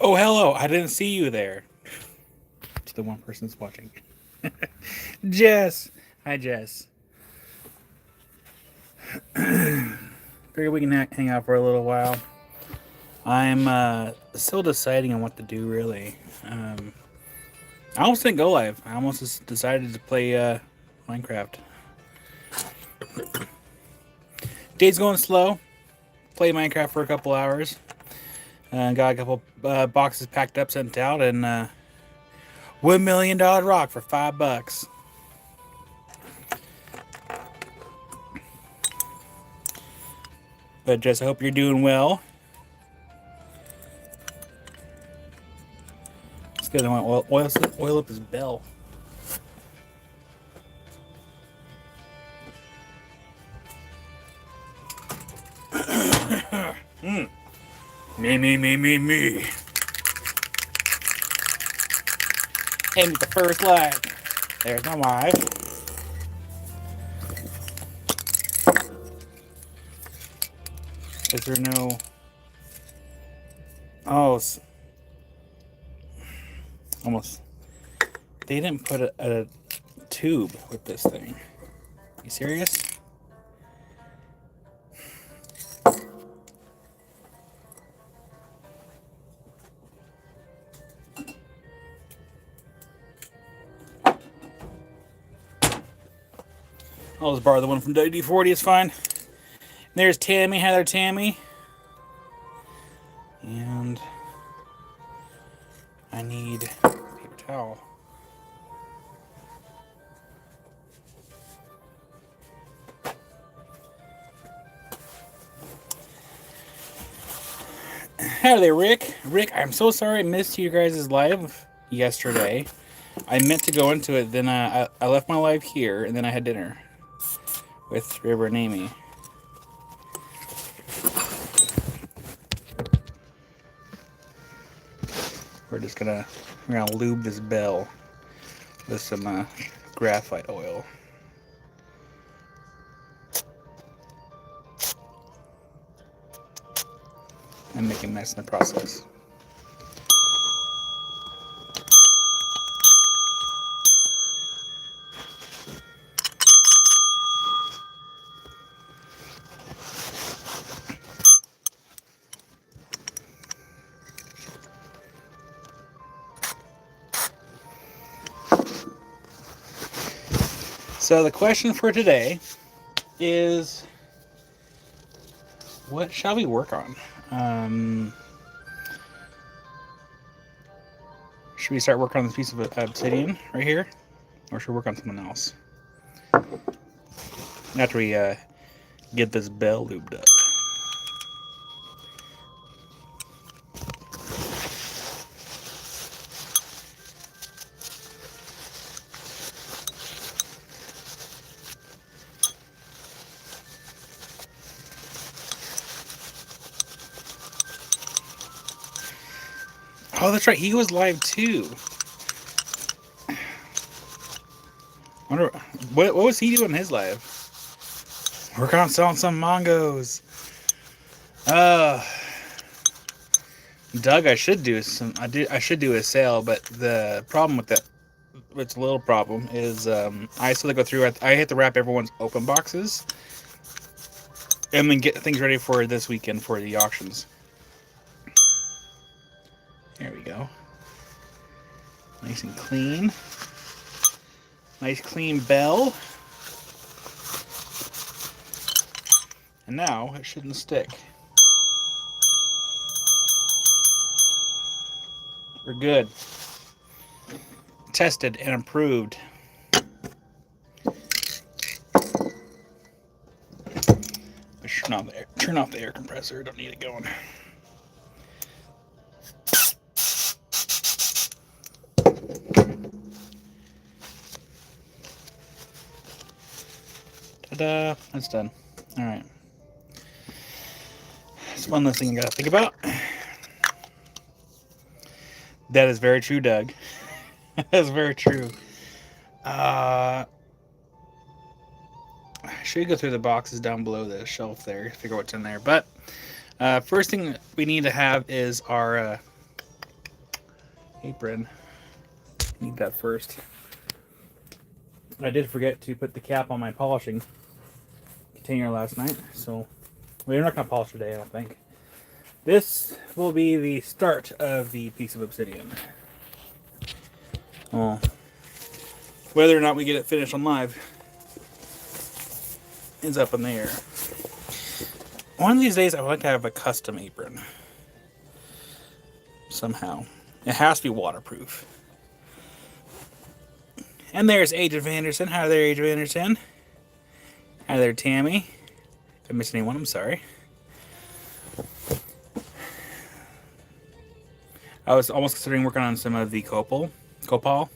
Oh, hello. I didn't see you there. To the one person that's watching. Jess. Hi, Jess. Figured we can hang out for a little while. I'm still deciding on what to do, really. I almost didn't go live. I almost just decided to play Minecraft. Day's going slow. Play Minecraft for a couple hours. Got a couple boxes packed up, sent out, and $1 million rock for $5. But Jess, I hope you're doing well. It's good. I want oil up his bell. Me. Hit me the first like. There's my wife. Is there no... Oh, almost. They didn't put a tube with this thing. You serious? I'll just borrow the one from WD-40. It's fine. And there's Tammy. Hi there, Tammy. And I need paper towel. Hi there, Rick. Rick, I'm so sorry I missed you guys' live yesterday. I meant to go into it, then I left my live here, and then I had dinner with River and Amy. We're gonna lube this bell with some graphite oil. And make it nice in the process. So the question for today is, what shall we work on? Should we start working on this piece of obsidian right here? Or should we work on something else? After we get this bell lubed up. Oh, that's right. He was live too. Wonder what was he doing in his live? Working on selling some mangos. Doug, I should do a sale, but the problem with that, it's a little problem, is I still go through. I have to wrap everyone's open boxes, and then get things ready for this weekend for the auctions. There we go. Nice and clean. Nice clean bell. And now it shouldn't stick. We're good. Tested and approved. Turn off the air compressor. Don't need it going. Ta-da! That's done. All right. That's one less thing I gotta think about. That is very true, Doug. That's very true. I should go through the boxes down below the shelf there, figure out what's in there. But first thing we need to have is our apron. Need that first. I did forget to put the cap on my polishing container last night, so we're not going to polish today, I don't think. This will be the start of the piece of obsidian. Well, whether or not we get it finished on live is up in the air. One of these days, I would like to have a custom apron. Somehow. It has to be waterproof. And there's Agent Anderson. Hi there, Agent Anderson. Hi there, Tammy. If I missed anyone, I'm sorry. I was almost considering working on some of the copal. But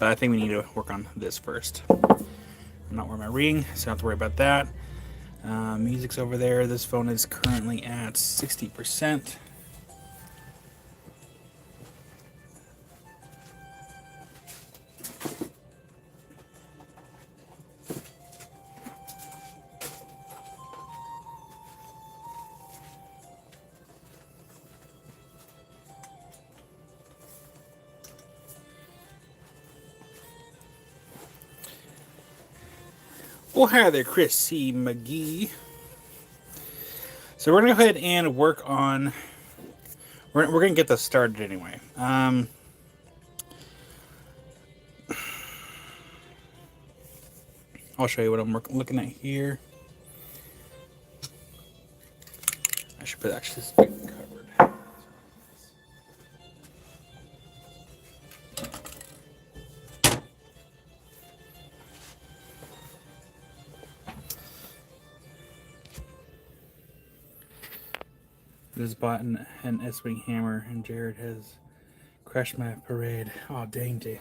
I think we need to work on this first. I'm not wearing my ring, so I don't have to worry about that. Music's over there. This phone is currently at 60%. Well, hi there, Chris C. McGee. So we're going to go ahead and work on... We're going to get this started anyway. I'll show you what I'm looking at here. I should put actually this covered. Just bought an S-Wing hammer, and Jared has crashed my parade. Oh, dang, Doug.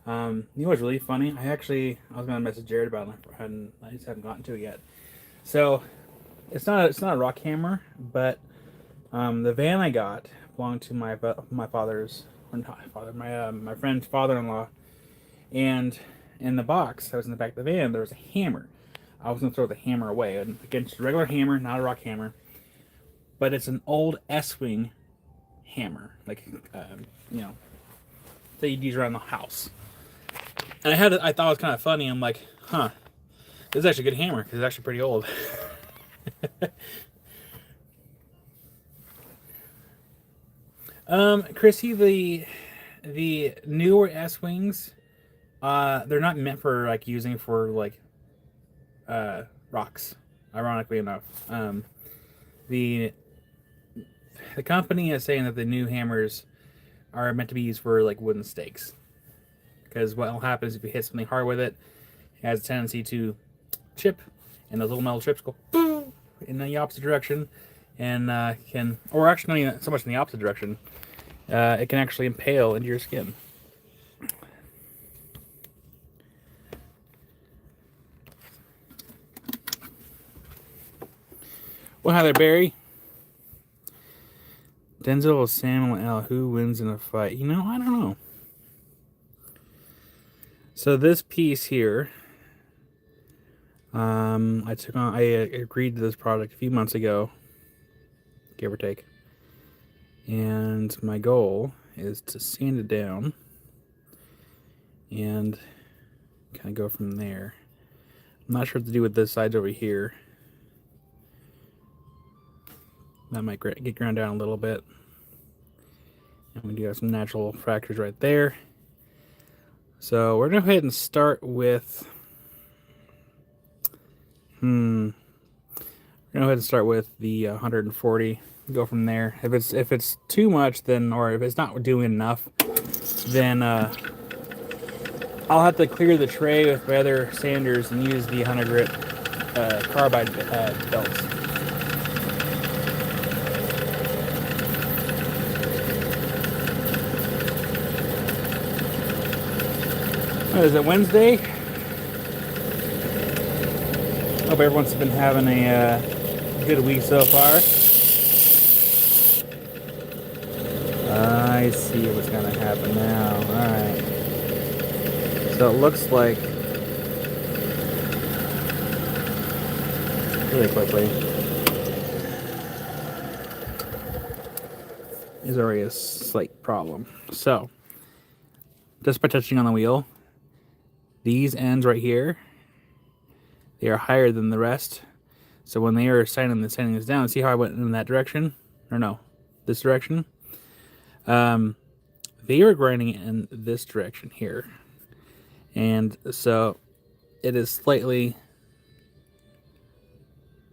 You know what's really funny? I was gonna message Jared about it, and I just haven't gotten to it yet. So, it's not a rock hammer, but the van I got belonged to my father's, or not my father, my friend's father-in-law, and in the box that was in the back of the van, there was a hammer. I was gonna throw the hammer away, and again, it's a regular hammer, not a rock hammer. But it's an old S-Wing hammer, like, you know, that you'd use around the house. And I thought it was kind of funny. I'm like, huh, this is actually a good hammer, because it's actually pretty old. Chrissy, the newer S-Wings, they're not meant for, like, using for, like, rocks, ironically enough. The company is saying that the new hammers are meant to be used for like wooden stakes, because what will happen is if you hit something hard with it, it has a tendency to chip, and those little metal chips go boom in the opposite direction, and or actually not so much in the opposite direction, it can actually impale into your skin. Well, hi there, Barry. Denzel or Samuel L. Who wins in a fight? You know, I don't know. So this piece here, I agreed to this project a few months ago, give or take. And my goal is to sand it down and kind of go from there. I'm not sure what to do with this side over here. That might get ground down a little bit. And we do have some natural fractures right there. So we're going to go ahead and start with... We're going to go ahead and start with the 140. Go from there. If it's too much, then, or if it's not doing enough, then I'll have to clear the tray with my other sanders and use the 100 grit carbide belts. What is it, Wednesday? Hope everyone's been having a good week so far. I see what's going to happen now. Alright. So it looks like, really quickly, is already a slight problem. So, just by touching on the wheel, these ends right here, they are higher than the rest. So when they are sanding this down, see how I went in that direction? Or no, this direction? They are grinding it in this direction here. And so it is slightly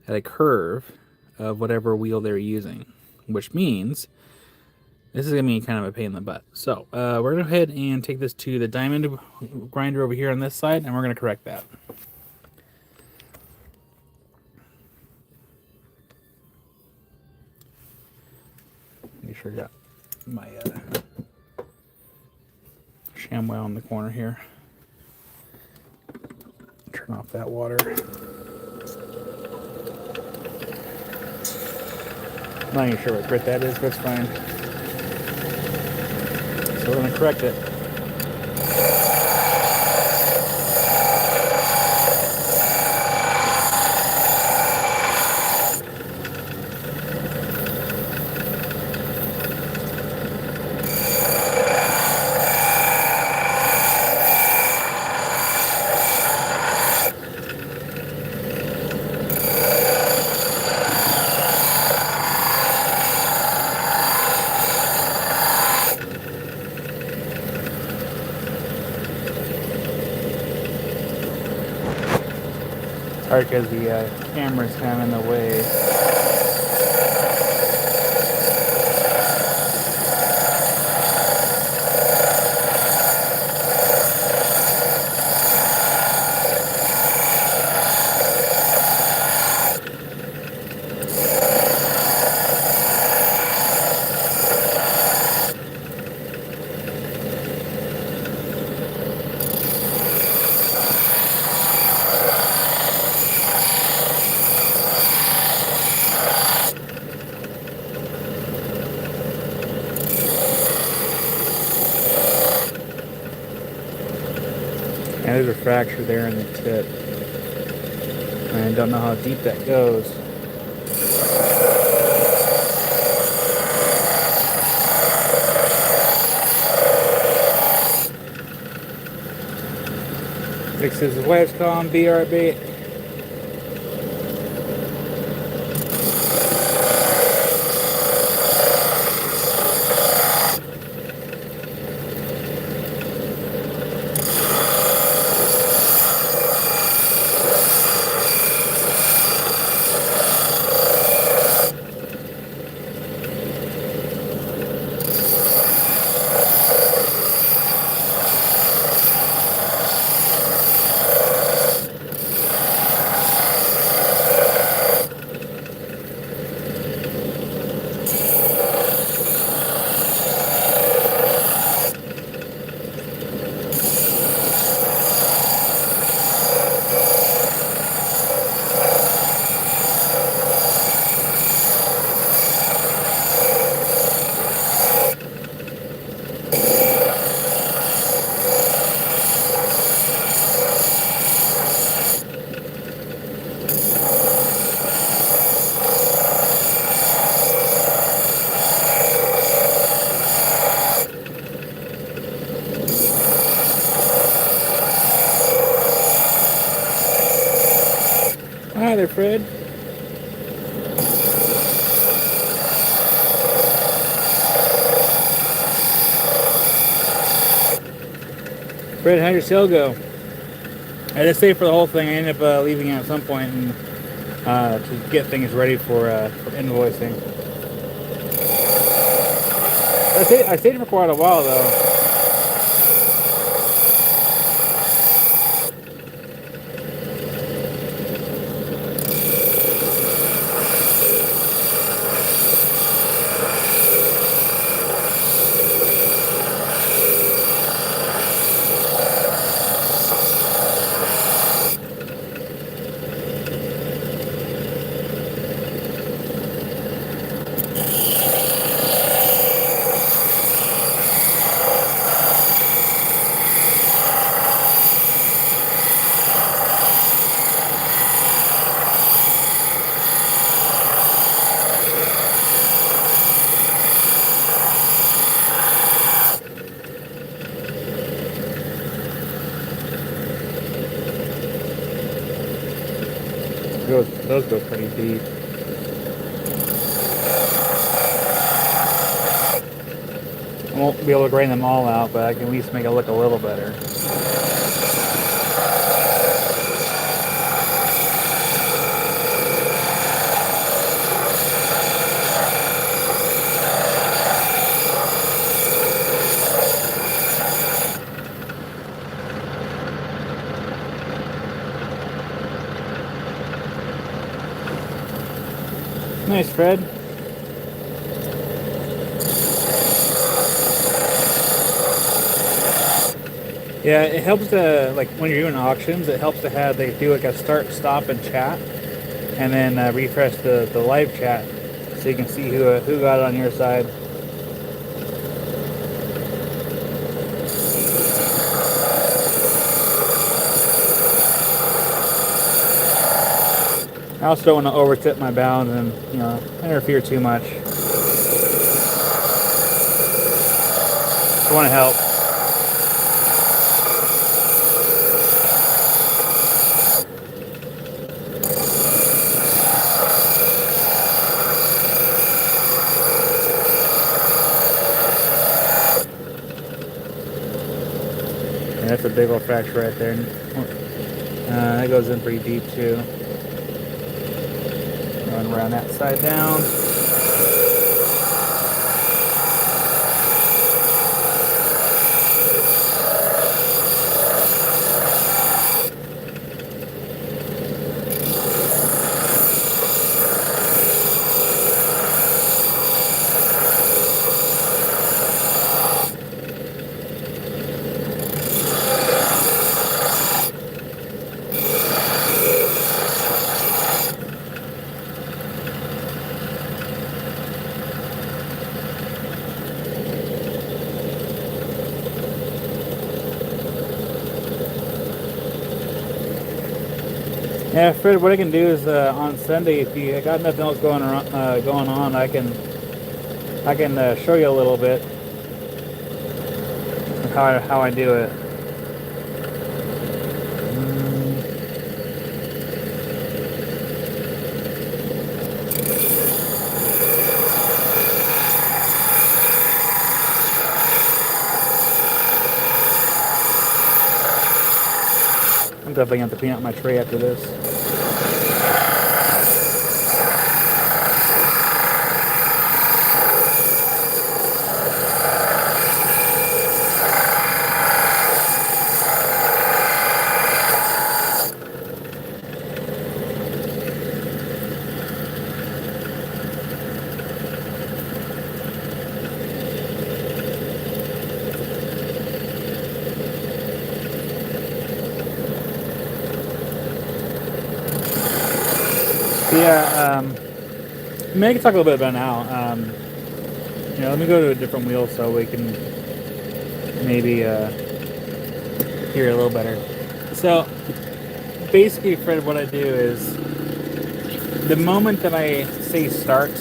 at a curve of whatever wheel they're using, which means this is going to be kind of a pain in the butt. So we're going to go ahead and take this to the diamond grinder over here on this side, and we're going to correct that. Make sure I got my ShamWow in the corner here. Turn off that water. I'm not even sure what grit that is, but it's fine. So we're going to correct it. Sorry, because the camera's kind of in the way. And there's a fracture there in the tip. I don't know how deep that goes. Fixes his wife's calling BRB. Hi there, Fred. Fred, how'd your sale go? I didn't stay for the whole thing. I ended up leaving at some point and, to get things ready for invoicing. I stayed for quite a while, though. Those go pretty deep. I won't be able to grain them all out, but I can at least make it look a little better. Nice, Fred. Yeah, it helps to, like, when you're doing auctions, it helps to have, they do like a start, stop, and chat, and then refresh the live chat so you can see who got it on your side. I also don't want to overtip my bounds and, you know, interfere too much. I want to help. And that's a big old fracture right there. That goes in pretty deep too. Run around that side down. Yeah, Fred, what I can do is on Sunday, if you got nothing else going on, I can show you a little bit of how I do it. I'm definitely going to have to clean out my tray after this. Yeah, I mean, I can talk a little bit about it now. You know, let me go to a different wheel so we can maybe hear it a little better. So, basically, Fred, what I do is the moment that I say start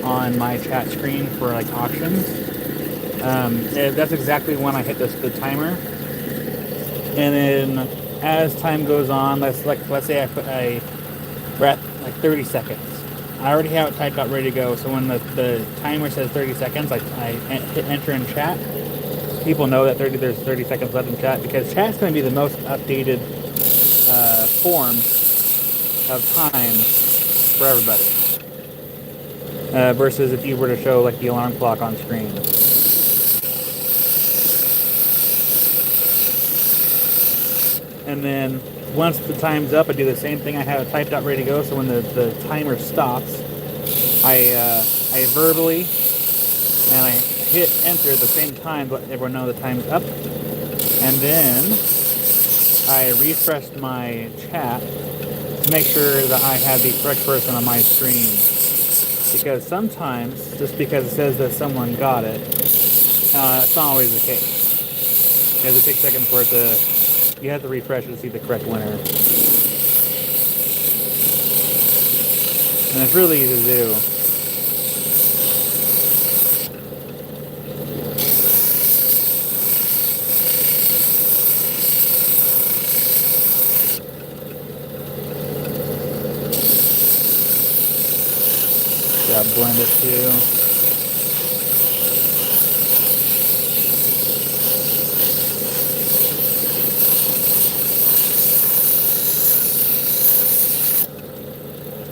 on my chat screen for like auctions, that's exactly when I hit the timer. And then as time goes on, let's say we're at like 30 seconds. I already have it typed out ready to go, so when the timer says 30 seconds, I hit enter in chat. People know that there's 30 seconds left in chat, because chat's going to be the most updated form of time for everybody. Versus if you were to show like the alarm clock on screen. And then once the time's up, I do the same thing. I have it typed out ready to go, so when the timer stops, I verbally and I hit enter at the same time to let everyone know the time's up. And then I refreshed my chat to make sure that I had the correct person on my screen. Because sometimes, just because it says that someone got it, it's not always the case. Because it takes seconds for it to, you have to refresh to see the correct winner. And it's really easy to do. blend it too.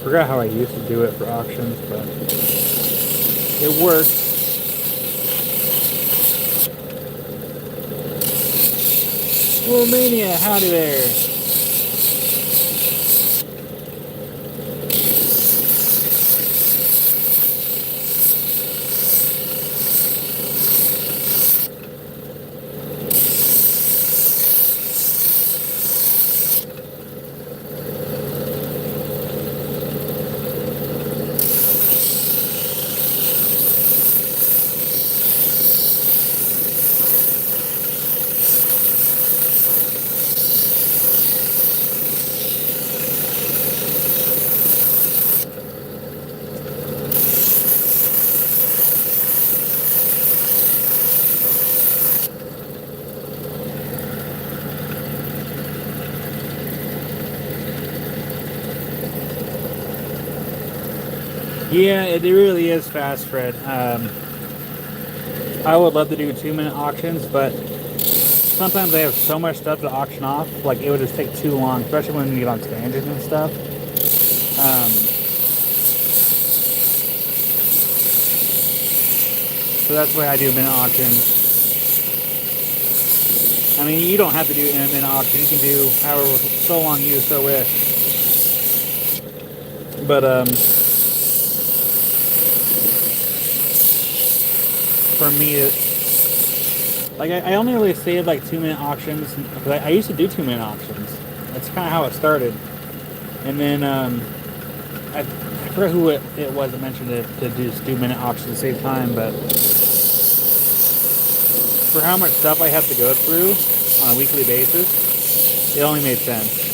Forgot how I used to do it for auctions, but it worked. Oh, Mania, howdy there. Yeah, it really is fast, Fred. I would love to do 2-minute auctions, but sometimes I have so much stuff to auction off, like it would just take too long, especially when you get on tangents and stuff. So that's why I do minute auctions. I mean, you don't have to do a minute auction. You can do however so long you so wish. But for me, like I only really saved like 2-minute auctions because I used to do 2-minute auctions. That's kind of how it started. And then I forgot who it was that mentioned it to do minute auctions to save time, but for how much stuff I have to go through on a weekly basis, it only made sense.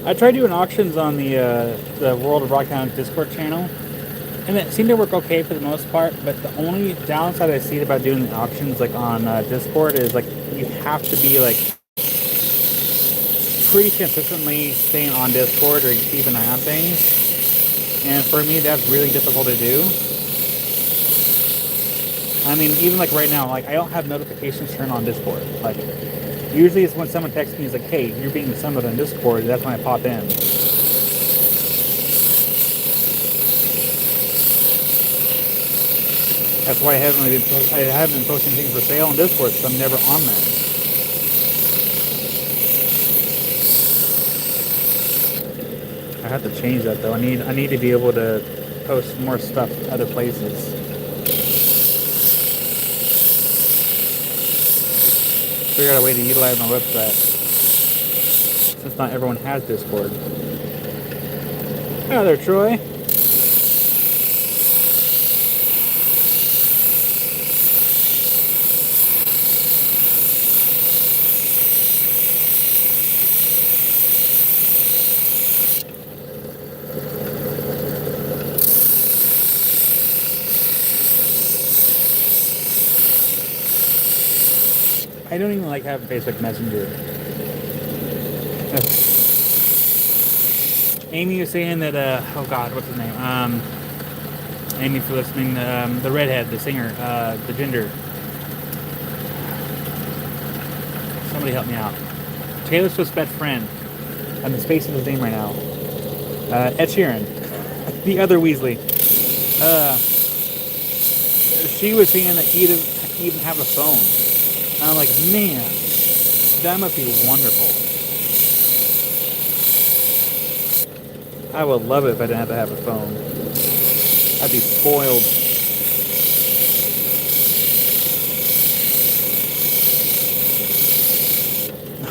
I tried doing auctions on the World of Rocktown Discord channel, and it seemed to work okay for the most part. But the only downside I see about doing the auctions like on Discord is like you have to be like pretty consistently staying on Discord or keep an eye on things. And for me, that's really difficult to do. I mean, even like right now, like I don't have notifications turned on Discord. Like usually it's when someone texts me, it's like, hey, you're being assembled on Discord. That's when I pop in. That's why I haven't been posting things for sale on Discord, because I'm never on there. I have to change that though. I need to be able to post more stuff other places. Figure out a way to utilize my website, since not everyone has Discord. Hello there, Troy. I don't even like having Facebook Messenger. Amy was saying that, oh God, what's his name? Amy, if you're listening, the redhead, the singer, the ginger. Somebody help me out. Taylor Swift's best friend. I'm spacing his name right now. Ed Sheeran. The other Weasley. She was saying that he didn't even have a phone. I'm like, man, that must be wonderful. I would love it if I didn't have to have a phone. I'd be spoiled.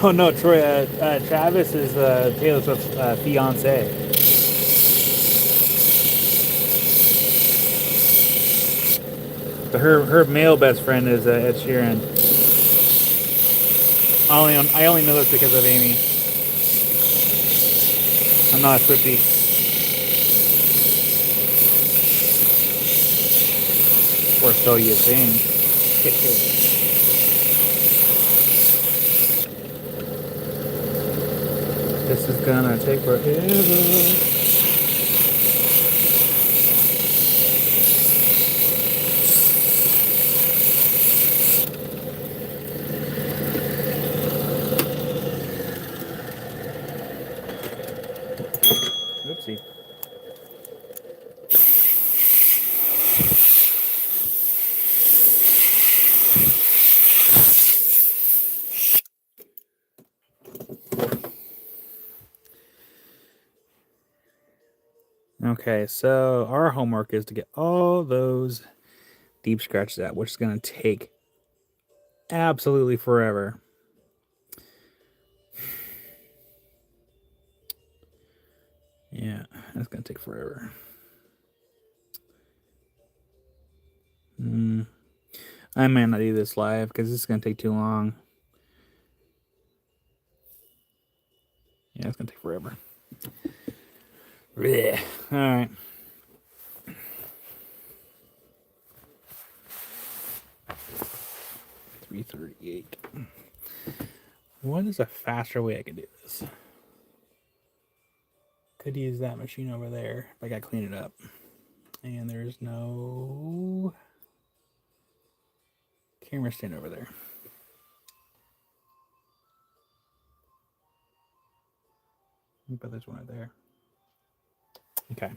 Oh no, Troy. Travis is Taylor Swift's fiance. But her male best friend is Ed Sheeran. I only know this because of Amy. I'm not a Swiftie, or so you think. This is gonna take forever. Oopsie. Okay, so our homework is to get all those deep scratches out, which is going to take absolutely forever. Yeah, that's going to take forever. I might not do this live because this is going to take too long. Yeah, it's going to take forever. Blech. All right. $3.38. What is a faster way I could do this? Could use that machine over there if I got to clean it up. And there's no camera stand over there. But there's one right there. Okay.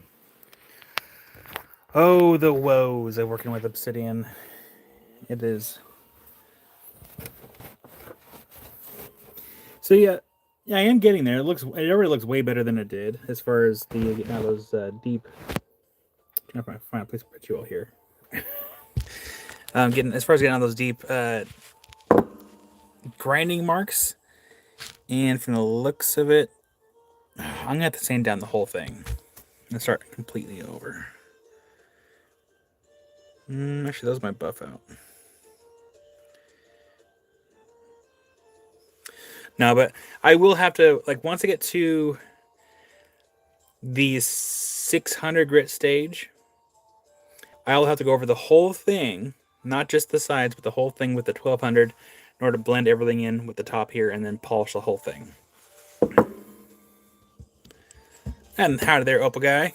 Oh, the woes of working with Obsidian. It is. So yeah, I am getting there. It already looks way better than it did as far as the those deep. I'm trying to find a place to put you all here. Getting as far as getting all those deep grinding marks, and from the looks of it, I'm gonna have to sand down the whole thing and start completely over. Actually, that was my buff out. No, but I will have to, like, once I get to the 600 grit stage, I'll have to go over the whole thing, not just the sides, but the whole thing with the 1200 in order to blend everything in with the top here and then polish the whole thing. And howdy there, Opal guy.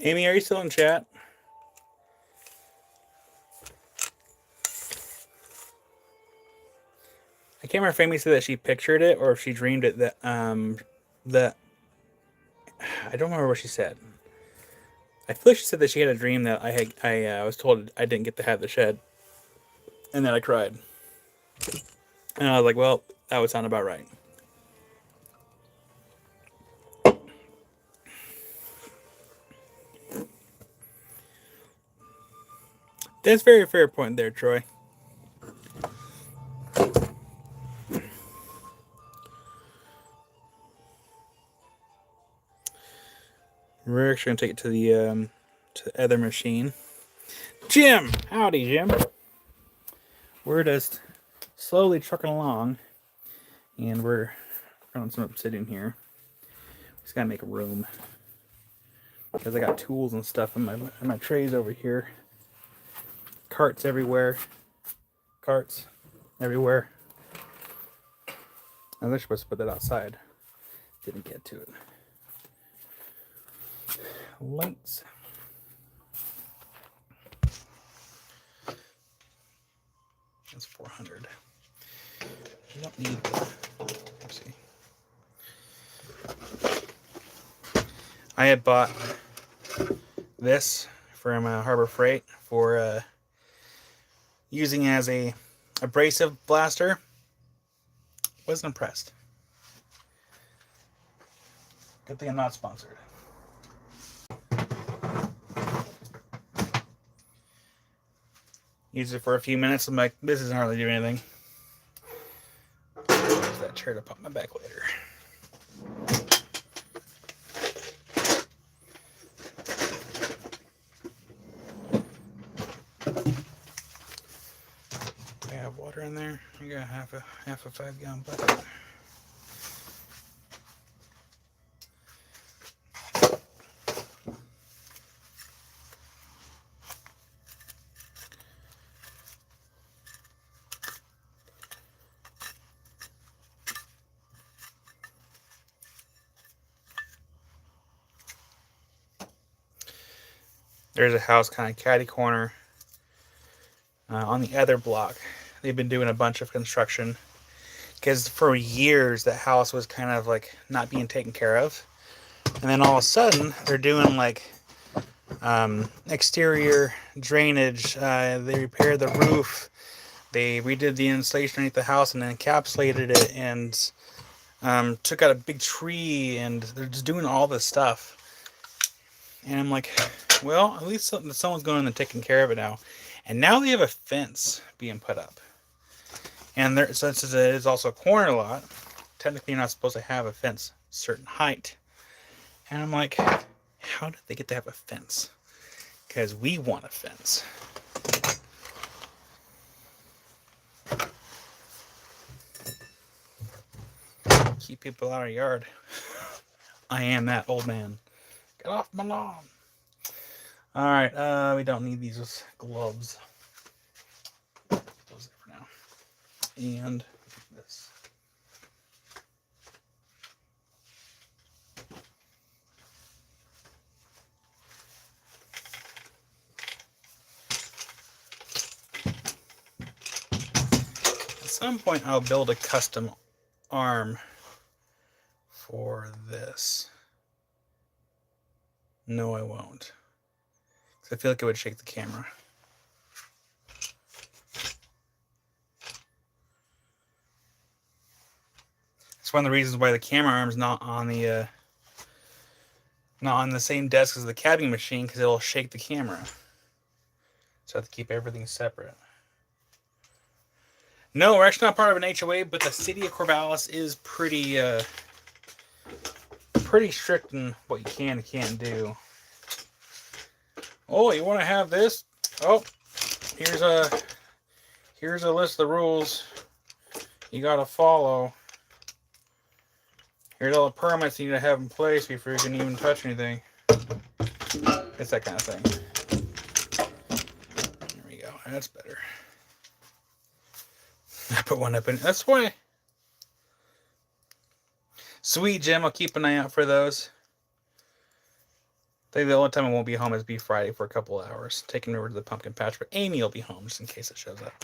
Amy, are you still in chat? I can't remember if Amy said that she pictured it or if she dreamed it. That I don't remember what she said. I feel like she said that she had a dream that I was told I didn't get to have the shed, and then I cried. And I was like, well, that would sound about right. That's very fair point there, Troy. We're actually gonna take it to the other machine. Jim, howdy, Jim. We're just slowly trucking along, and we're throwing some obsidian here. Just gotta make room. because I got tools and stuff in my trays over here. Carts everywhere. Carts everywhere. I was supposed to put that outside. Didn't get to it. Lights. That's 400. You don't need that. Let's see. I had bought this from Harbor Freight for using as a abrasive blaster. Wasn't impressed. Good thing I'm not sponsored. Use it for a few minutes. I'm like, this doesn't hardly do anything. Use that chair to pop my back later. I have water in there. I got half a 5-gallon bucket. There's a house kind of catty corner on the other block. They've been doing a bunch of construction because for years that house was kind of like not being taken care of, and then all of a sudden they're doing like exterior drainage. They repaired the roof. They redid the insulation underneath the house and then encapsulated it, and took out a big tree, and they're just doing all this stuff. And I'm like, well, at least someone's going and taking care of it now. And now they have a fence being put up. And there, since it is also a corner lot, technically you're not supposed to have a fence a certain height. And I'm like, how did they get to have a fence? Because we want a fence. Keep people out of our yard. I am that old man. Get off my lawn. Alright, we don't need these gloves. Those are for now. And this. At some point I'll build a custom arm for this. No, I won't. I feel like it would shake the camera. It's one of the reasons why the camera arm's not on the same desk as the cabbing machine, because it'll shake the camera. So I have to keep everything separate. No, we're actually not part of an HOA, but the city of Corvallis is pretty strict in what you can and can't do. Oh, you want to have this? Oh, here's a list of the rules you gotta follow. Here's all the permits you need to have in place before you can even touch anything. It's that kind of thing. There we go. That's better. I put one up in. That's why. Sweet, Jim. I'll keep an eye out for those. I think the only time I won't be home is Friday for a couple of hours, taking her over to the pumpkin patch. But Amy will be home just in case it shows up.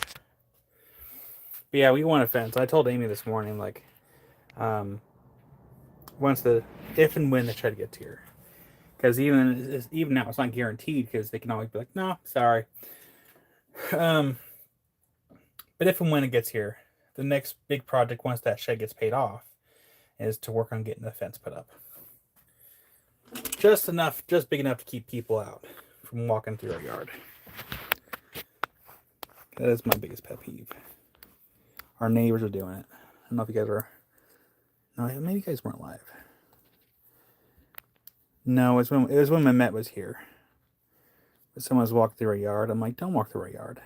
But yeah, we want a fence. I told Amy this morning, like, if and when they try to get to here, because even now it's not guaranteed, because they can always be like, no, sorry. But if and when it gets here, the next big project, once that shed gets paid off, is to work on getting the fence put up. Just big enough to keep people out from walking through our yard. That is my biggest pet peeve. Our neighbors are doing it. I don't know if you guys were. No, maybe you guys weren't live. No, it was when Mehmet was here. But someone was walking through our yard. I'm like, don't walk through our yard.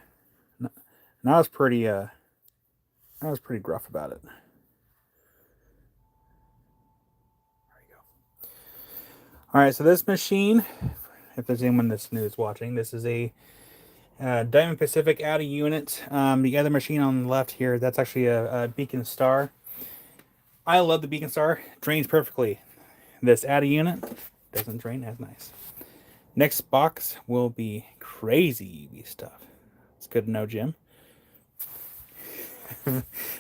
And I was pretty gruff about it. All right, so this machine, if there's anyone that's new that's watching, this is a Diamond Pacific ATA unit. The other machine on the left here, that's actually a Beacon Star. I love the Beacon Star. Drains perfectly. This ATA unit doesn't drain as nice. Next box will be crazy UV stuff. It's good to know, Jim.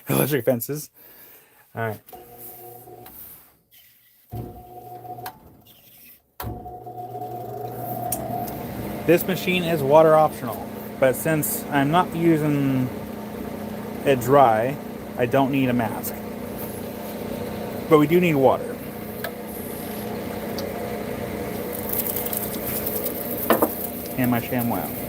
Electric fences. All right. This machine is water optional, but since I'm not using it dry, I don't need a mask. But we do need water. And my ShamWow.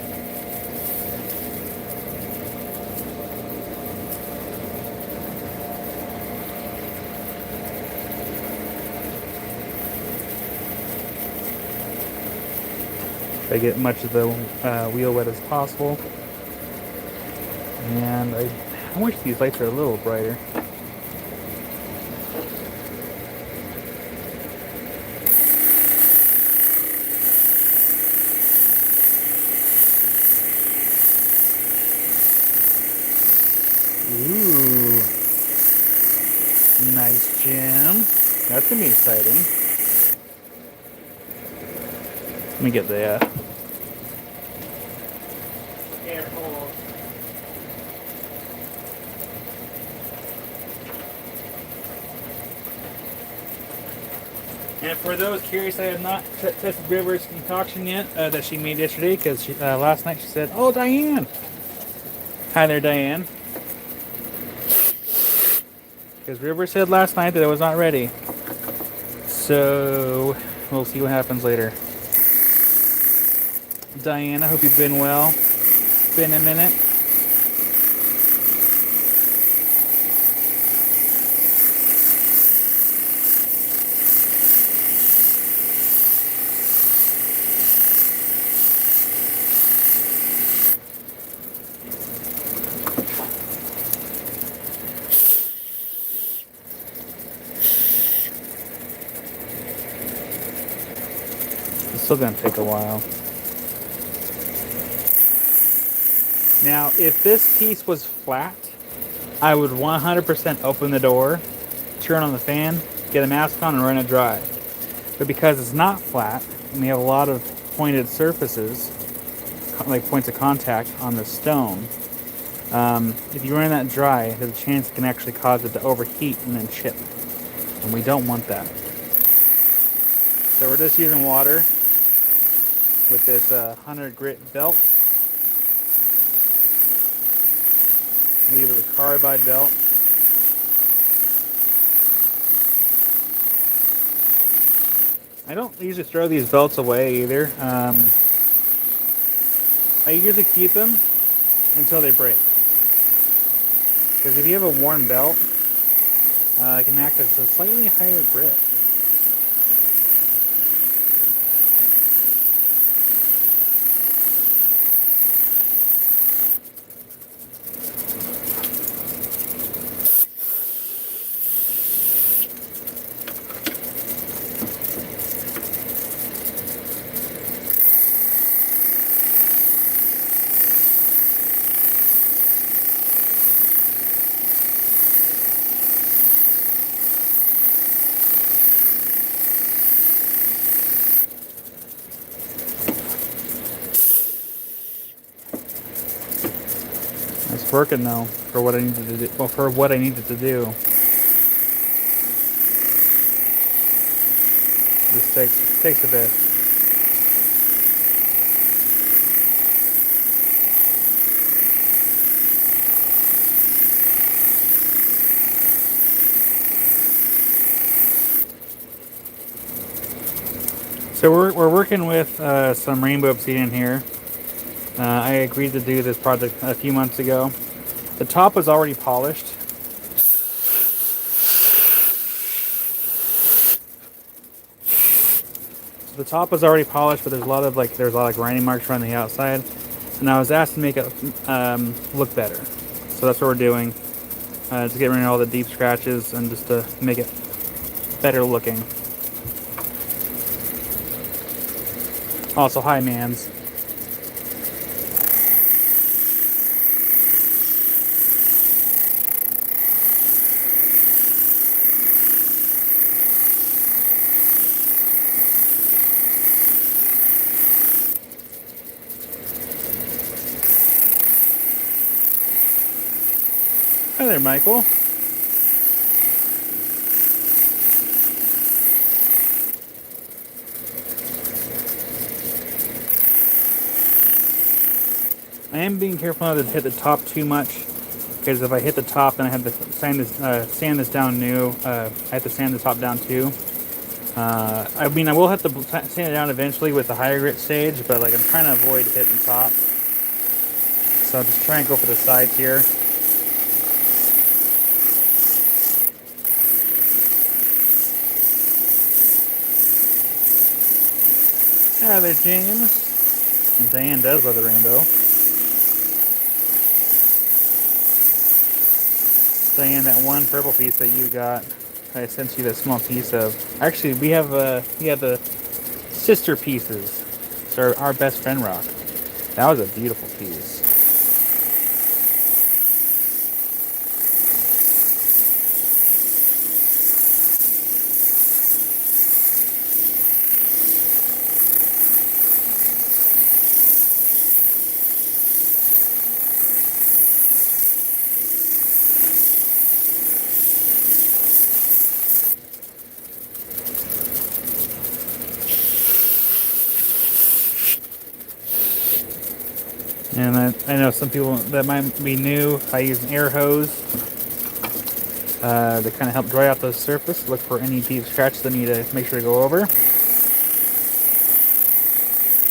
I get much of the wheel wet as possible. And I wish these lights are a little brighter. Ooh. Nice, Jim. That's gonna be exciting. Let me get the air hole. And for those curious, I have not tested River's concoction yet that she made yesterday, because last night she said, "Oh, Diane." Hi there, Diane. Because River said last night that it was not ready. So we'll see what happens later. Diane, I hope you've been well. It's been a minute. It's still gonna take a while. Now, if this piece was flat, I would 100% open the door, turn on the fan, get a mask on, and run it dry. But because it's not flat, and we have a lot of pointed surfaces, like points of contact on the stone, if you run that dry, there's a chance it can actually cause it to overheat and then chip. And we don't want that. So we're just using water with this 100 grit belt. Leave it with a carbide belt. I don't usually throw these belts away either. I usually keep them until they break. Because if you have a worn belt, it can act as a slightly higher grip. It's working though for what I needed to do. Well, for what I needed to do. This takes a bit. So we're working with some Rainbow Obsidian here. I agreed to do this project a few months ago. The top was already polished. So the top was already polished, but there's a lot of grinding marks around the outside, and I was asked to make it look better. So that's what we're doing, to get rid of all the deep scratches and just to make it better looking. Also, hi, mans. Hi there, Michael. I am being careful not to hit the top too much, because if I hit the top, then I have to sand this down new. I have to sand the top down too. I mean, I will have to sand it down eventually with the higher grit stage, but like I'm trying to avoid hitting top. So I'll just try and go for the sides here. Hi there, James. And Diane does love the rainbow. Diane, that one purple piece that you got, I sent you that small piece of. Actually, we have the sister pieces. It's our best friend rock. That was a beautiful piece. And I know some people that might be new. I use an air hose to kind of help dry out the surface. Look for any deep scratches that need to make sure to go over.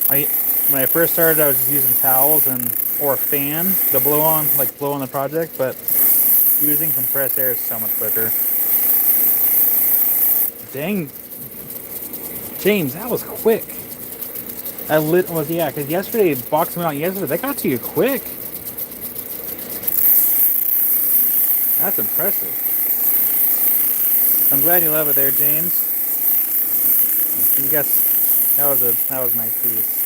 When I first started, I was just using towels or a fan to blow on the project, but using compressed air is so much quicker. Dang, James, that was quick. Because yesterday, box went out yesterday. That got to you quick. That's impressive. I'm glad you love it there, James. You guess that was a nice piece.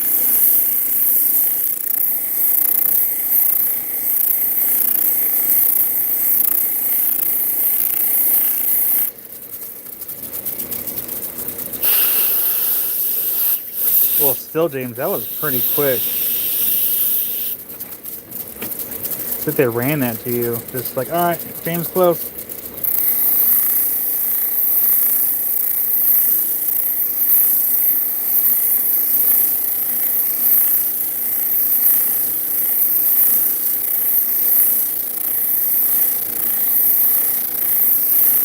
Well, still, James, that was pretty quick. That they ran that to you, just like, all right, James, close.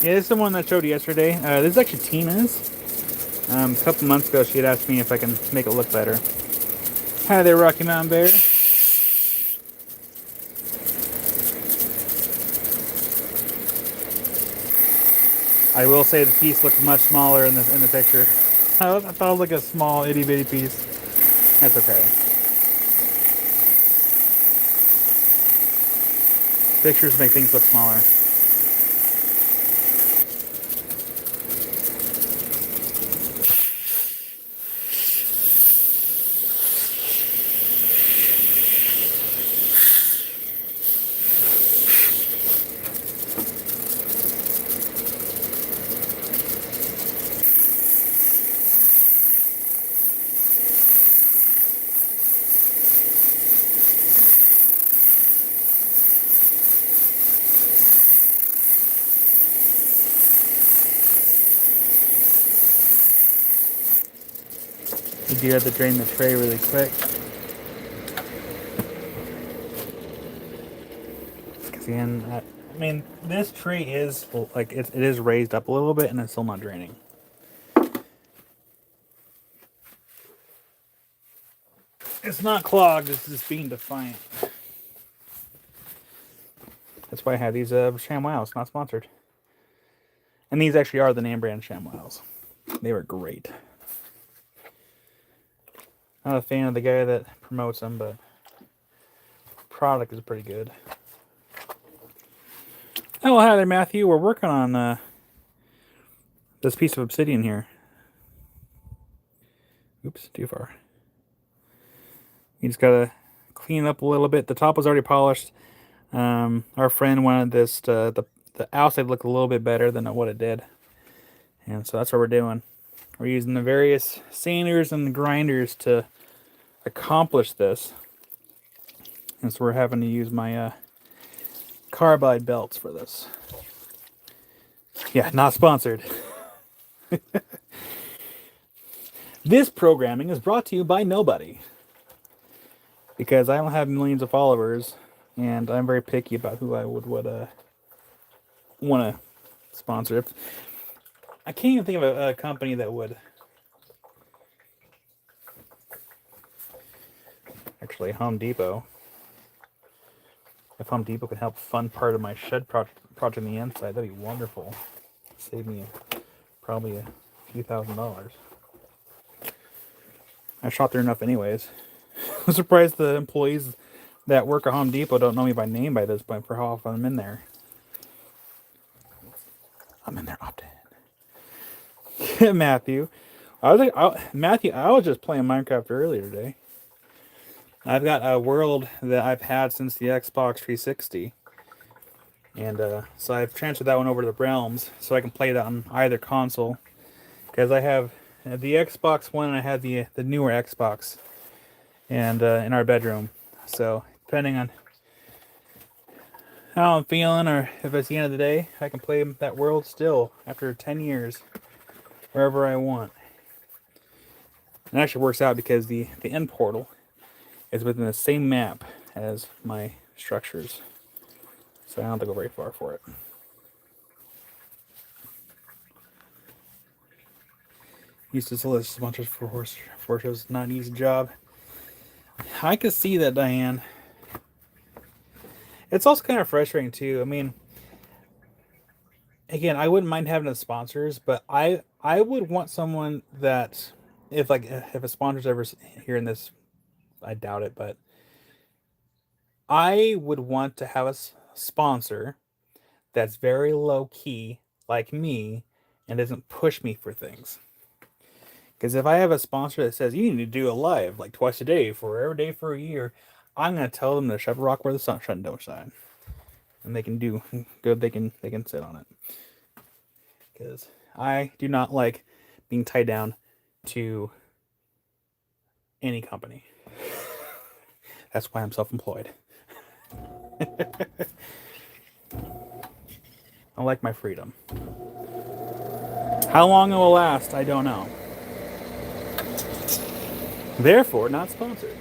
Yeah, this is the one that I showed you yesterday. This is actually Tina's. A couple months ago, she had asked me if I can make it look better. Hi there, Rocky Mountain Bear. I will say the piece looked much smaller in the picture. I thought it was like a small itty bitty piece. That's okay. Pictures make things look smaller. You do have to drain the tray really quick. Again, I mean, this tray is like it is raised up a little bit, and it's still not draining. It's not clogged; it's just being defiant. That's why I have these ShamWows, not sponsored. And these actually are the name brand ShamWows. They were great. Not a fan of the guy that promotes them, but the product is pretty good. Oh, hi there, Matthew. We're working on this piece of obsidian here. Oops, too far. You just gotta clean it up a little bit. The top was already polished. Our friend wanted this the outside look a little bit better than what it did, and so that's what we're doing. We're using the various sanders and the grinders to accomplish this, and so we're having to use my carbide belts for this. Yeah, not sponsored. This programming is brought to you by nobody, because I don't have millions of followers, and I'm very picky about who I would want to sponsor. I can't even think of a company that would. Actually, Home Depot. If Home Depot could help fund part of my shed project on the inside, that'd be wonderful. Save me probably a few $1,000s. I shop there enough anyways. I'm surprised the employees that work at Home Depot don't know me by name by this point for how often I'm in there. I'm in there often. Matthew. Matthew, I was just playing Minecraft earlier today. I've got a world that I've had since the Xbox 360. And so I've transferred that one over to the Realms so I can play it on either console. Because I have the Xbox One and I have the newer Xbox and in our bedroom. So depending on how I'm feeling or if it's the end of the day, I can play that world still after 10 years wherever I want. It actually works out because the end portal is within the same map as my structures. So I don't have to go very far for it. Used to solicit sponsors for horse shows, not an easy job. I could see that, Diane. It's also kind of frustrating too. I mean, again, I wouldn't mind having the sponsors, but I would want someone that if a sponsor's ever hearing this, I doubt it, but I would want to have a sponsor that's very low key, like me, and doesn't push me for things. Because if I have a sponsor that says you need to do a live like twice a day for every day for a year, I'm gonna tell them to shove a rock where the sun don't shine, and they can do good. They can sit on it. Because I do not like being tied down to any company. That's why I'm self-employed. I like my freedom. How long it will last, I don't know. Therefore, not sponsored.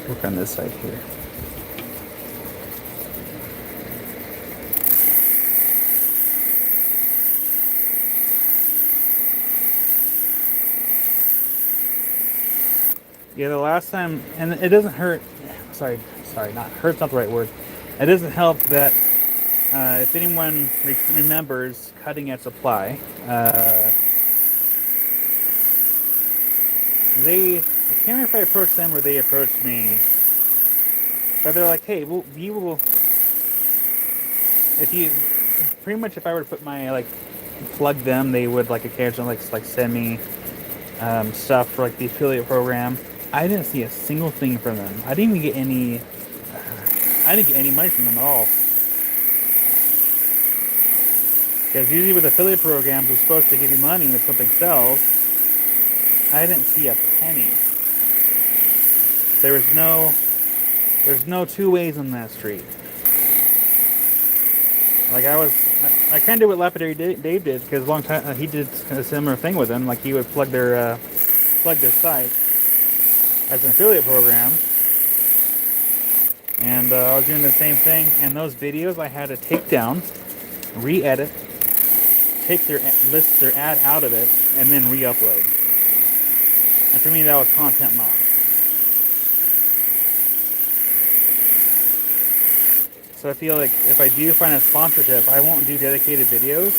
Look on this side here. Yeah, the last time, and it doesn't hurt. Sorry, not hurt's not the right word. It doesn't help that if anyone remembers Cutting Edge Supply, I can't remember if I approached them or they approached me, but they're like, hey, well, you will, if you, pretty much if I were to put my, plug them, they would, occasionally, send me stuff for, the affiliate program. I didn't see a single thing from them. I didn't get any money from them at all. Because usually with affiliate programs, they're supposed to give you money if something sells. I didn't see a penny. There's no two ways on that street. I kind of did what Lapidary Dave did, because a long time he did a similar thing with them. He would plug their site as an affiliate program, and I was doing the same thing. And those videos I had to take down, re-edit, take their ad out of it, and then re-upload. And for me, that was content loss. So I feel like if I do find a sponsorship, I won't do dedicated videos.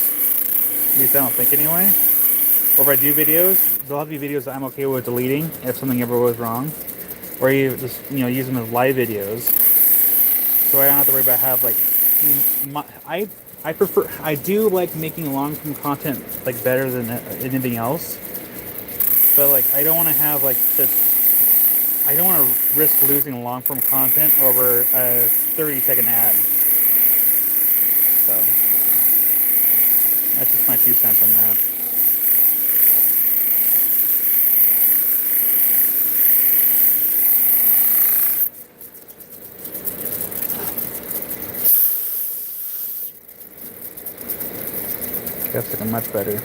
At least I don't think anyway. Or if I do videos, there'll have to be videos that I'm okay with deleting if something ever goes wrong. Or you just, use them as live videos. so I don't have to worry about I do like making long form content like better than anything else, but like I don't want to have like I don't want to risk losing long form content over a 30-second ad. So that's just my 2 cents on that. That's looking much better.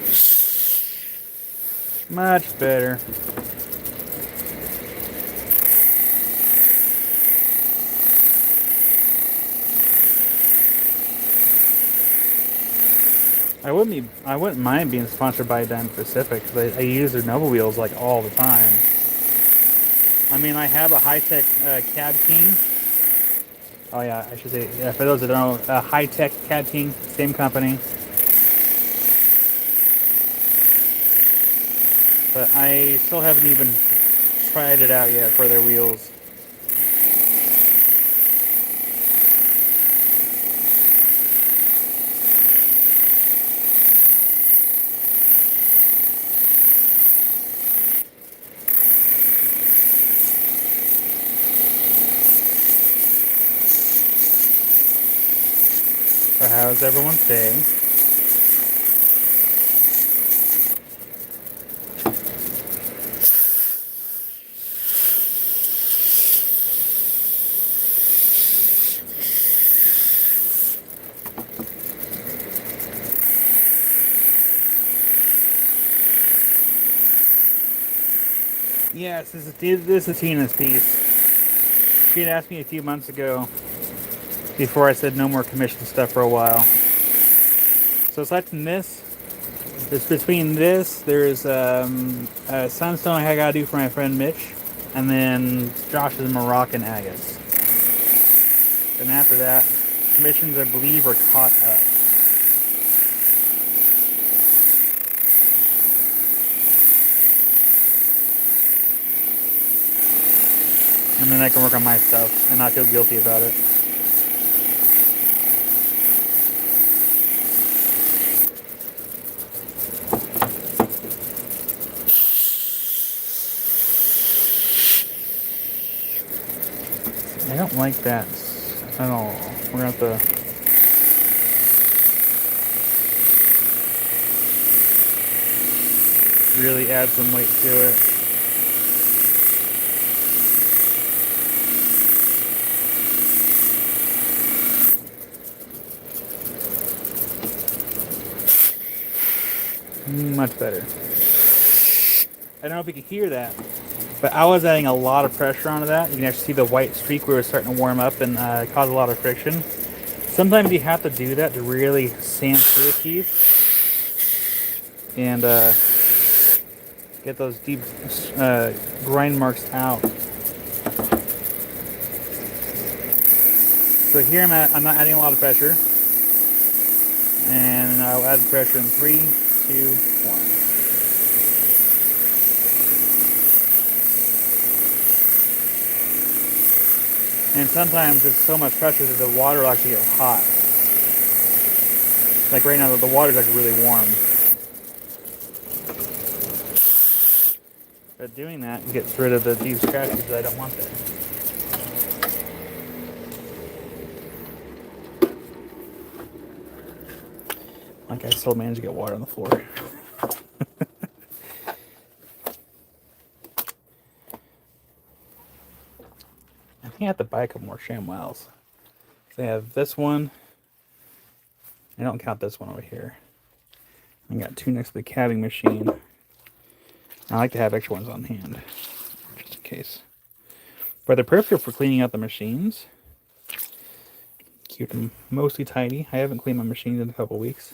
Much better. I wouldn't mind being sponsored by Diamond Pacific, because I use their Nova wheels like all the time. I mean, I have a high-tech Cad King. Oh yeah, I should say, yeah, for those that don't know, high-tech Cad King, same company. But I still haven't even tried it out yet for their wheels. So how's everyone's day? Yes, this is Tina's piece. She had asked me a few months ago, before I said no more commission stuff for a while. So aside from this, between this, there's a sunstone I gotta do for my friend Mitch, and then Josh's Moroccan agates. And after that, commissions I believe are caught up. And then I can work on my stuff and not feel guilty about it. I don't like that at all. We're gonna have to really add some weight to it. Much better. I don't know if you can hear that, but I was adding a lot of pressure onto that. You can actually see the white streak where it was starting to warm up and cause a lot of friction. Sometimes you have to do that to really sand through a piece and get those deep grind marks out. So here I'm not adding a lot of pressure, and I'll add pressure in 3, 2, 1. And sometimes it's so much pressure that the water will actually get hot. Like right now, the water's like really warm. But doing that gets rid of the deep scratches that I don't want there. Like I still managed to get water on the floor. I think I have to buy a couple more ShamWows. So I have this one. I don't count this one over here. I got 2 next to the cabbing machine. I like to have extra ones on hand, just in case. But they're perfect for cleaning out the machines. Keep them mostly tidy. I haven't cleaned my machines in a couple weeks.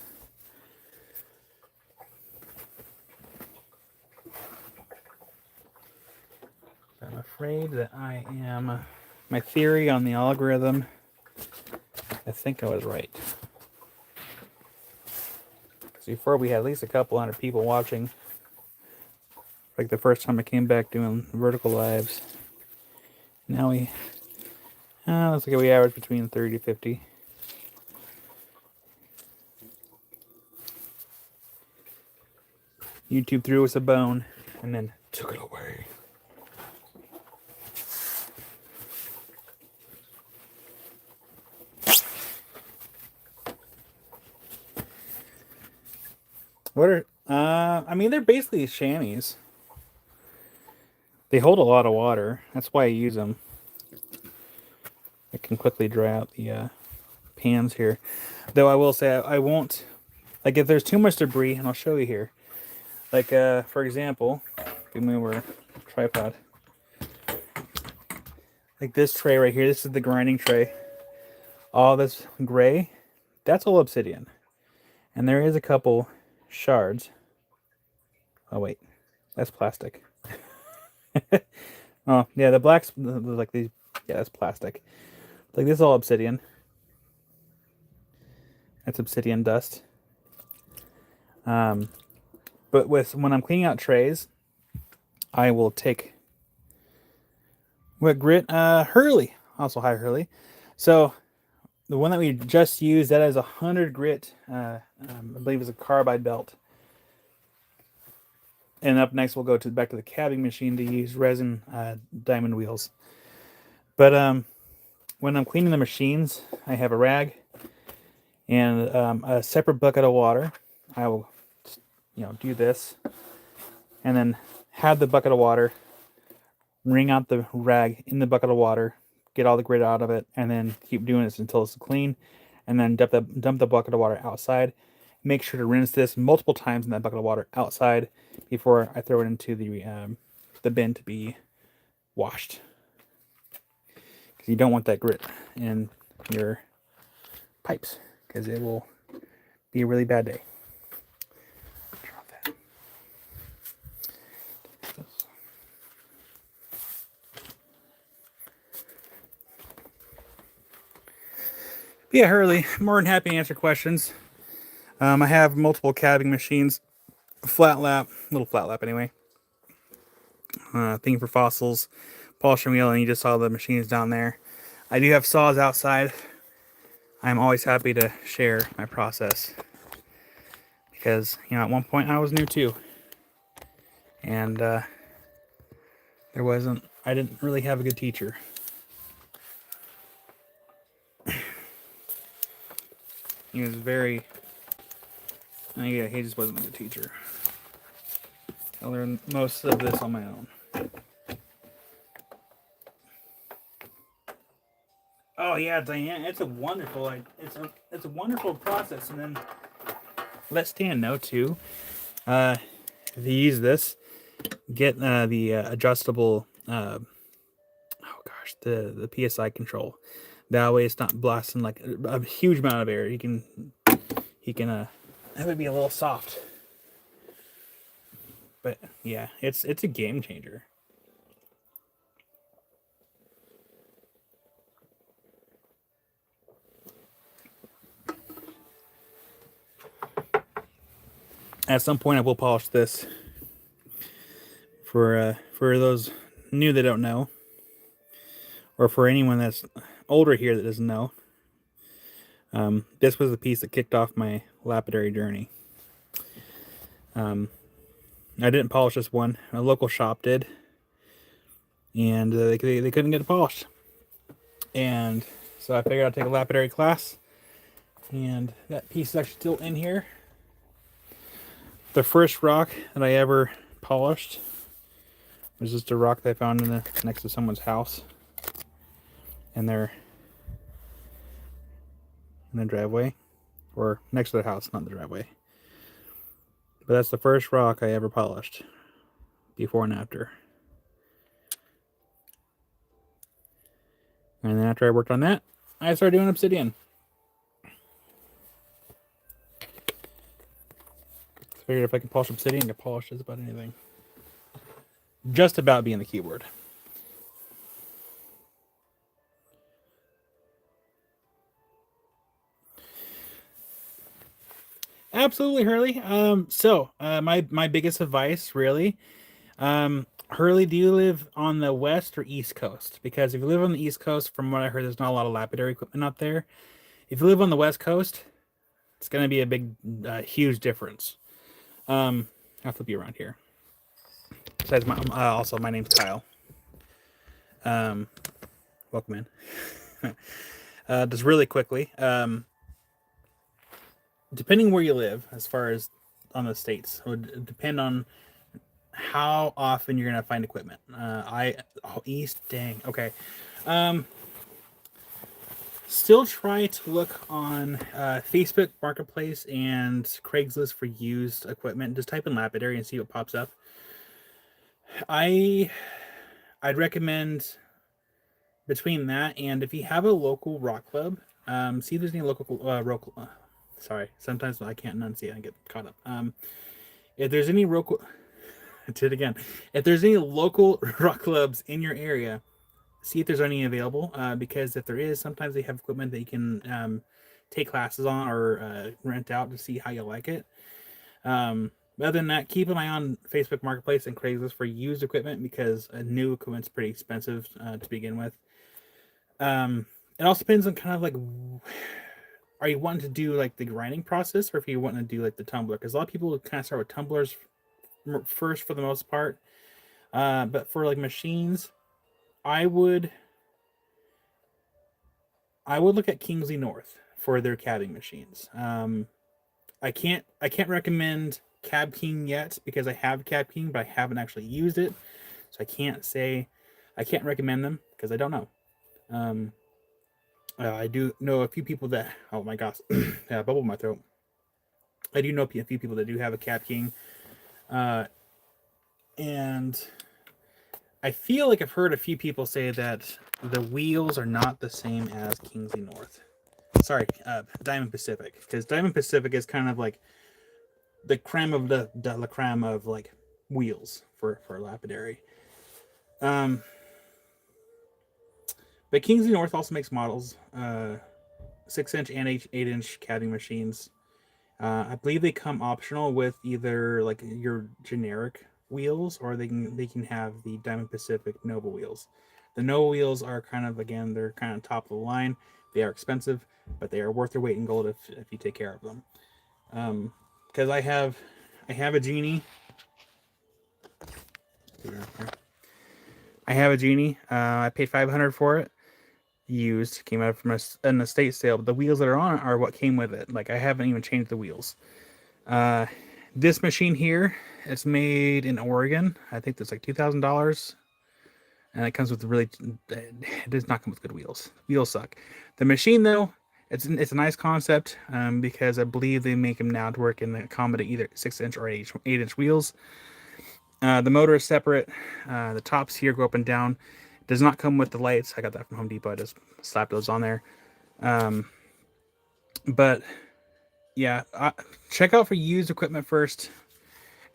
I'm afraid that I am... My theory on the algorithm, I think I was right. Because before we had at least a couple hundred people watching. Like the first time I came back doing vertical lives. Now we Looks like we average between 30 to 50. YouTube threw us a bone and then took it away. What are, I mean, they're basically chamois. They hold a lot of water. That's why I use them. I can quickly dry out the pans here. Though I will say I won't, like if there's too much debris, and I'll show you here. Like, for example, give me over tripod. Like this tray right here, this is the grinding tray. All this gray, that's all obsidian. And there is a couple shards. Oh wait, that's plastic. Oh yeah, the blacks like these. Yeah, that's plastic. Like this is all obsidian. That's obsidian dust. But when I'm cleaning out trays, I will take what grit? Hurley, also high Hurley. So the one that we just used, that is 100 grit. I believe it's a carbide belt. And up next, we'll go back to the cabbing machine to use resin diamond wheels. But when I'm cleaning the machines, I have a rag and a separate bucket of water. I will, do this, and then have the bucket of water, wring out the rag in the bucket of water, get all the grit out of it, and then keep doing this until it's clean, and then dump the bucket of water outside. Make sure to rinse this multiple times in that bucket of water outside before I throw it into the bin to be washed. Because you don't want that grit in your pipes, because it will be a really bad day. Turn off that. But yeah, Hurley, more than happy to answer questions. I have multiple cabbing machines, little flat lap anyway. Thing for fossils, polishing wheel, and you just saw the machines down there. I do have saws outside. I'm always happy to share my process because, at one point I was new too. And I didn't really have a good teacher. He was he just wasn't a good teacher. I learned most of this on my own. Oh yeah, Diane, it's a wonderful process. And then let Stan know too. If you use this, get the adjustable the PSI control. That way it's not blasting like a huge amount of air. He can have it be a little soft. But yeah, it's a game changer. At some point I will polish this. For those new that don't know, or for anyone that's older here that doesn't know, this was the piece that kicked off my lapidary journey. I didn't polish this one. A local shop did, and they couldn't get it polished. And so I figured I'd take a lapidary class, and that piece is actually still in here. The first rock that I ever polished was just a rock that I found next to someone's house, and in their driveway, or next to the house, not the driveway. But that's the first rock I ever polished, before and after. And then after I worked on that, I started doing obsidian. Figured if I could polish obsidian, I could polish just about anything. Just about being the keyboard. Absolutely, Hurley. So my biggest advice, really, Hurley, do you live on the west or east coast? Because if you live on the east coast, from what I heard, there's not a lot of lapidary equipment out there. If you live on the west coast, it's going to be a big, huge difference. I'll flip you around here. Besides, also my name's Kyle. Welcome in. Just really quickly, depending where you live, as far as on the states, it would depend on how often you're gonna find equipment. East, dang, okay. Still try to look on Facebook Marketplace and Craigslist for used equipment. Just type in lapidary and see what pops up. I'd recommend between that and if you have a local rock club, see if there's any local sorry, sometimes I can't enunciate and get caught up. If there's any local, I did it again. If there's any local rock clubs in your area, see if there's any available. Because if there is, sometimes they have equipment that you can take classes on or rent out to see how you like it. Other than that, keep an eye on Facebook Marketplace and Craigslist for used equipment because new equipment's pretty expensive to begin with. It also depends on kind of like, are you wanting to do like the grinding process or if you want to do like the tumbler? Because a lot of people kind of start with tumblers first for the most part. But for like machines, I would look at Kingsley North for their cabbing machines. I can't recommend Cab King yet because I have Cab King, but I haven't actually used it, so I can't recommend them because I don't know. I do know a few people that, oh my gosh, bubble in my throat. I do know a few people that do have a Cab King, and I feel like I've heard a few people say that the wheels are not the same as Kingsley North. Sorry, Diamond Pacific, because Diamond Pacific is kind of like the creme of the la creme of like wheels for lapidary. But Kingsley North also makes models, 6-inch and 8-inch cabbing machines. I believe they come optional with either like your generic wheels or they can have the Diamond Pacific Nova wheels. The Nova wheels are kind of, again, they're kind of top of the line. They are expensive, but they are worth their weight in gold if you take care of them. Because I have a Genie. I have a Genie. I paid $500 for it. Used, came out from an estate sale, but the wheels that are on it are what came with it. Like I haven't even changed the wheels. This machine here, it's made in Oregon. I think it's like $2,000, and it comes with it does not come with good wheels. Wheels suck. The machine though, it's a nice concept because I believe they make them now to work in the accommodate either 6-inch or 8-inch wheels. The motor is separate. The tops here go up and down. Does not come with the lights. I got that from Home Depot. I just slapped those on there. But yeah, check out for used equipment first.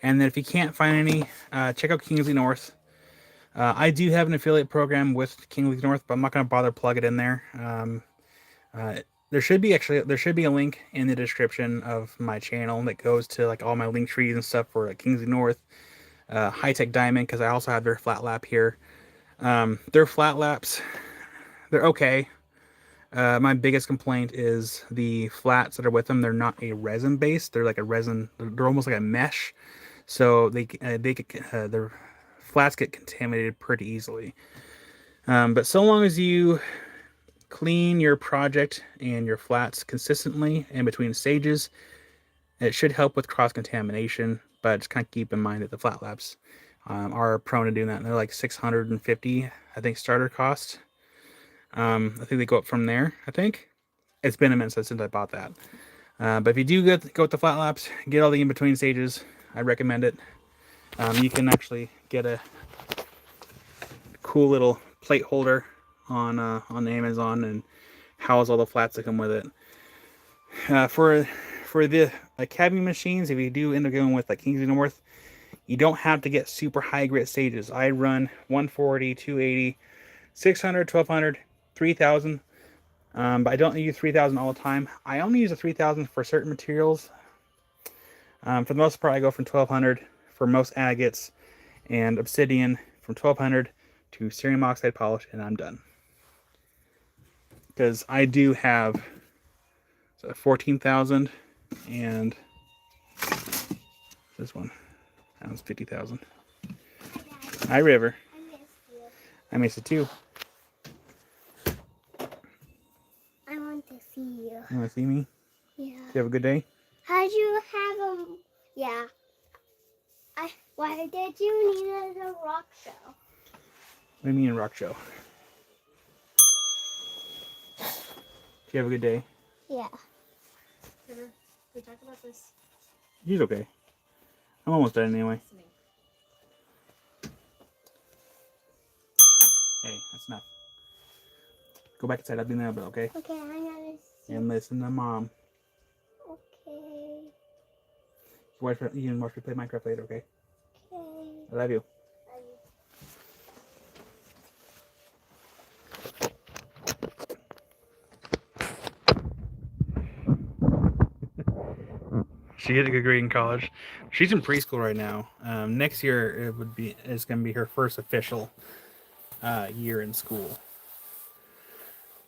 And then if you can't find any, check out Kingsley North. I do have an affiliate program with Kingsley North, but I'm not going to bother plug it in there. There should be a link in the description of my channel that goes to like all my link trees and stuff for Kingsley North, High Tech Diamond, because I also have their flat lap here. Their flat laps, they're okay. My biggest complaint is the flats that are with them. They're not a resin base. They're like a resin. They're almost like a mesh. So their flats get contaminated pretty easily. But so long as you clean your project and your flats consistently in between stages, it should help with cross contamination. But just kind of keep in mind that the flat laps are prone to doing that. And they're like $650, I think, starter cost. I think they go up from there. I think it's been a minute since I bought that. But if you do go with the flat laps, get all the in between stages. I recommend it. You can actually get a cool little plate holder on Amazon and house all the flats that come with it. For the cabbing machines, if you do end up going with like Kingsley North, you don't have to get super high grit stages. I run 140, 280, 600, 1200, 3000. But I don't use 3000 all the time. I only use a 3000 for certain materials. For the most part, I go from 1200 for most agates and obsidian from 1200 to cerium oxide polish, and I'm done. Because I do have 14,000, and this one, that was 50,000. Hi, River. I missed you. I miss it too. I want to see you. You want to see me? Yeah. Did you have a good day? How'd you have a... Yeah. Why did you need a rock show? What do you mean a rock show? Did you have a good day? Yeah. River, we talk about this. He's okay. I'm almost done anyway. Hey, that's enough. Go back inside. I'll be in there, but okay? Okay, I'm gonna see. And listen to Mom. Okay. You can watch me play Minecraft later, okay? Okay. I love you. She had a good grade in college. She's in preschool right now. Next year it's gonna be her first official year in school.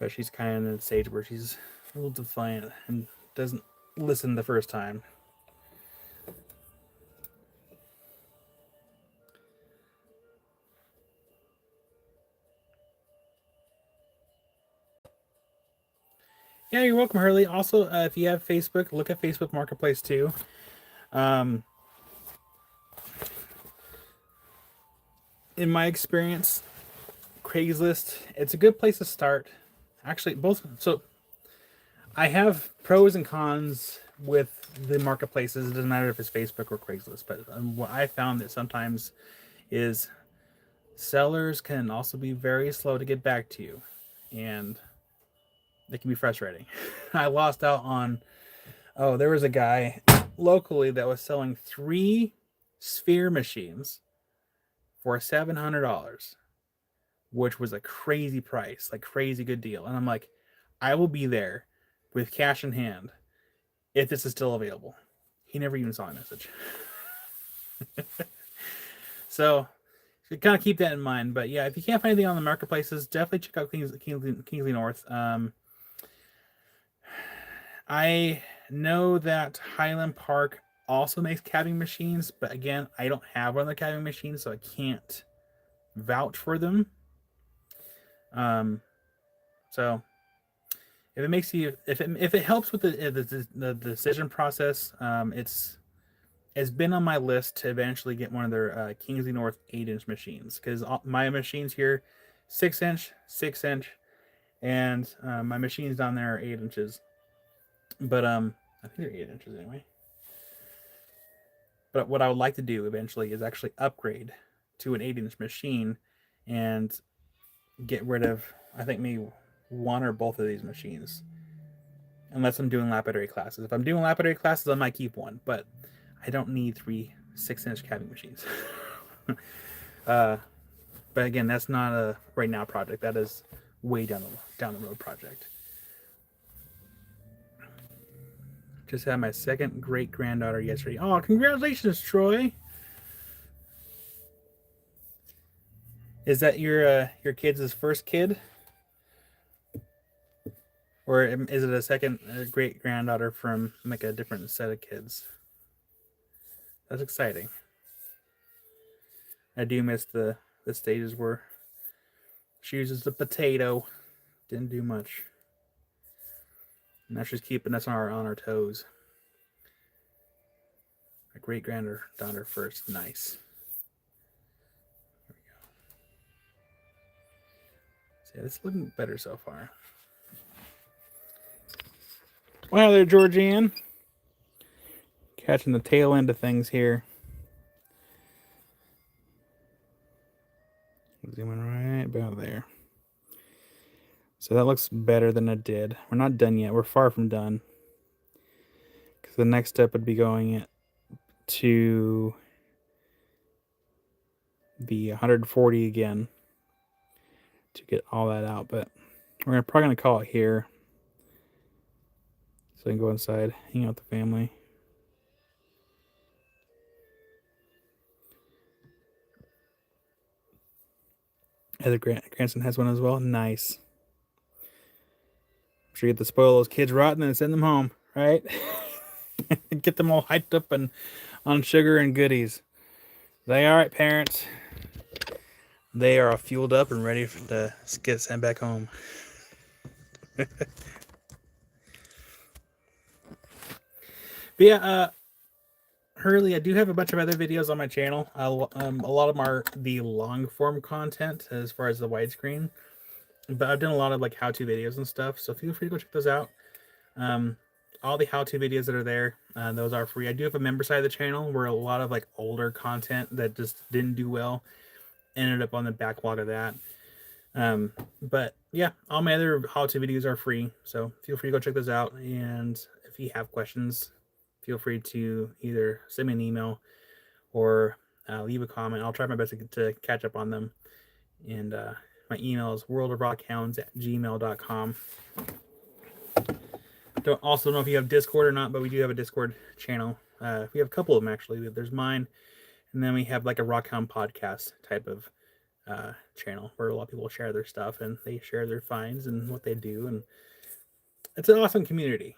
But she's kind of in a stage where she's a little defiant and doesn't listen the first time. Yeah, you're welcome, Hurley. Also, if you have Facebook, look at Facebook Marketplace too. In my experience, Craigslist, it's a good place to start. Actually, both. So, I have pros and cons with the marketplaces. It doesn't matter if it's Facebook or Craigslist. But what I found that sometimes is sellers can also be very slow to get back to you, and it can be frustrating. I lost out on. Oh, there was a guy locally that was selling 3 sphere machines for $700, which was a crazy price, like crazy good deal. And I'm like, I will be there with cash in hand if this is still available. He never even saw a message. So you kind of keep that in mind. But yeah, if you can't find anything on the marketplaces, definitely check out Kingsley North. I know that Highland Park also makes cabbing machines, but again, I don't have one of the cabbing machines, so I can't vouch for them. So if it makes you, if it helps with the decision process, it's been on my list to eventually get one of their Kingsley North 8-inch machines, because my machines here 6-inch, 6-inch, and my machines down there are 8 inches. But I think they're 8 inches anyway. But what I would like to do eventually is actually upgrade to an 8-inch machine and get rid of, I think, maybe one or both of these machines. Unless I'm doing lapidary classes. If I'm doing lapidary classes, I might keep one. But I don't need 3 6-inch cabbing machines. But again, that's not a right now project. That is way down the road project. Just had my second great granddaughter yesterday. Oh, congratulations, Troy! Is that your kid's first kid, or is it a second great granddaughter from like a different set of kids? That's exciting. I do miss the stages where she uses the potato. Didn't do much. Now she's keeping us on our toes. My great granddaughter first. Nice. There we go. So yeah, it's looking better so far. Well, there, Georgianne. Catching the tail end of things here. Zooming right about there. So that looks better than it did. We're not done yet. We're far from done. Because the next step would be going to the 140 again to get all that out. But we're probably going to call it here. So I can go inside, hang out with the family. Heather grandson has one as well. Nice. I'm sure you get to spoil those kids rotten and send them home, right? Get them all hyped up and on sugar and goodies. They all right, parents. They are fueled up and ready to get sent back home. But yeah, Hurley, I do have a bunch of other videos on my channel. A lot of them are the long form content as far as the widescreen, but I've done a lot of like how-to videos and stuff. So feel free to go check those out. All the how-to videos that are there, those are free. I do have a member side of the channel where a lot of like older content that just didn't do well ended up on the backlog of that. But yeah, all my other how-to videos are free, so feel free to go check those out. And if you have questions, feel free to either send me an email or leave a comment. I'll try my best to catch up on them. And my email is worldofrockhounds@gmail.com. Don't also know if you have Discord or not, but we do have a Discord channel. We have a couple of them actually. There's mine, and then we have like a Rockhound podcast type of channel where a lot of people share their stuff and they share their finds and what they do, and it's an awesome community.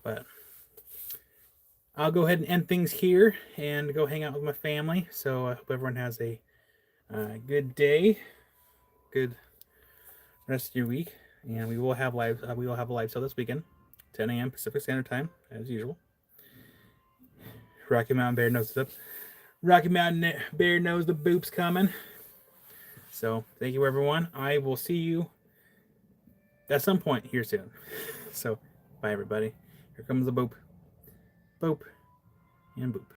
But I'll go ahead and end things here and go hang out with my family. So I hope everyone has a good day, good rest of your week, and we will have live. We will have a live show this weekend, 10 a.m. Pacific Standard Time, as usual. Rocky Mountain Bear knows the boop's coming. So thank you, everyone. I will see you at some point here soon. So bye, everybody. Here comes the boop, boop, and boop.